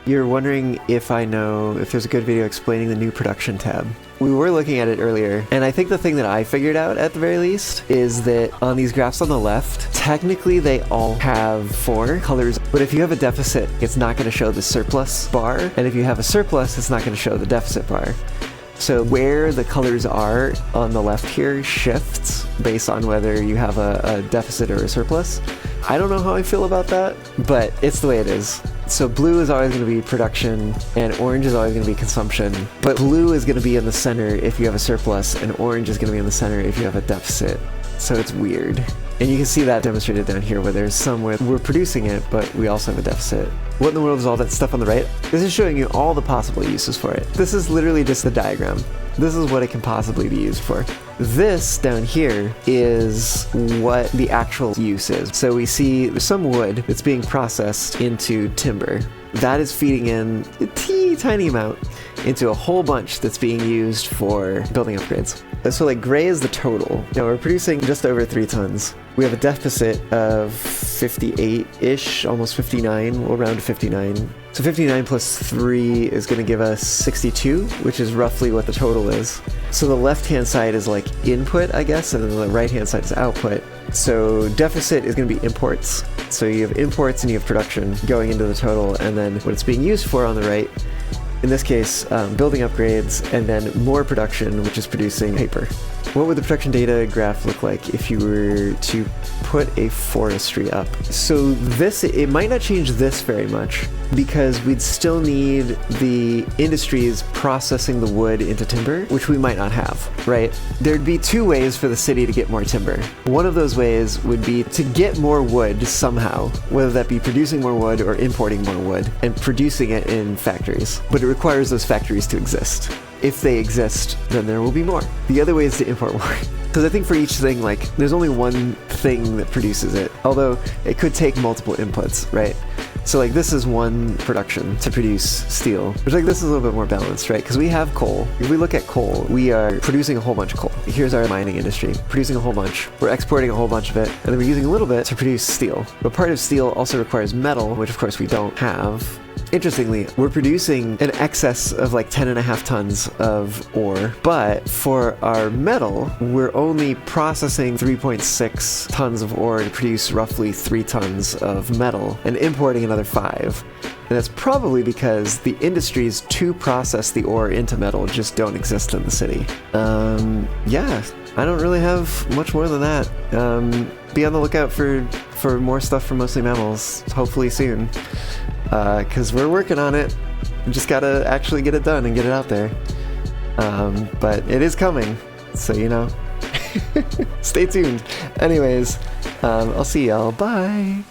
You're wondering if I know if there's a good video explaining the new production tab. We were looking at it earlier, and I think the thing that I figured out at the very least is that on these graphs on the left, technically they all have 4 colors, but if you have a deficit, it's not going to show the surplus bar, and if you have a surplus, it's not going to show the deficit bar. So where the colors are on the left here shifts based on whether you have a deficit or a surplus. I don't know how I feel about that, but it's the way it is. So blue is always going to be production, and orange is always going to be consumption. But blue is going to be in the center if you have a surplus, and orange is going to be in the center if you have a deficit. So it's weird. And you can see that demonstrated down here where there's some where we're producing it, but we also have a deficit. What in the world is all that stuff on the right? This is showing you all the possible uses for it. This is literally just the diagram. This is what it can possibly be used for. This down here is what the actual use is. So we see some wood that's being processed into timber. That is feeding in a teeny tiny amount into a whole bunch that's being used for building upgrades. So like gray is the total. Now we're producing just over 3 tons. We have a deficit of 58-ish, almost 59. We'll round to 59. So 59 plus 3 is going to give us 62, which is roughly what the total is. So the left-hand side is like input, I guess, and then the right-hand side is output. So deficit is going to be imports. So you have imports and you have production going into the total, and then what it's being used for on the right, in this case, building upgrades, and then more production, which is producing paper. What would the production data graph look like if you were to put a forestry up? So this, it might not change this very much, because we'd still need the industries processing the wood into timber, which we might not have, right? There'd be 2 ways for the city to get more timber. One of those ways would be to get more wood somehow, whether that be producing more wood or importing more wood, and producing it in factories. But it requires those factories to exist. If they exist, then there will be more. The other way is to import more. Because I think for each thing, like, there's only one thing that produces it, although it could take multiple inputs, right? So like this is one production to produce steel, which like this is a little bit more balanced, right? Because we have coal. If we look at coal, we are producing a whole bunch of coal. Here's our mining industry, producing a whole bunch. We're exporting a whole bunch of it, and then we're using a little bit to produce steel. But part of steel also requires metal, which of course we don't have. Interestingly, we're producing an excess of like 10.5 tons of ore, but for our metal, we're only processing 3.6 tons of ore to produce roughly 3 tons of metal, and importing another 5. And that's probably because the industries to process the ore into metal just don't exist in the city. Yeah, I don't really have much more than that. Be on the lookout for more stuff from Mostly Mammals, hopefully soon. Because we're working on it. We just gotta actually get it done and get it out there. But it is coming, so you know. Stay tuned. Anyways, I'll see y'all. Bye!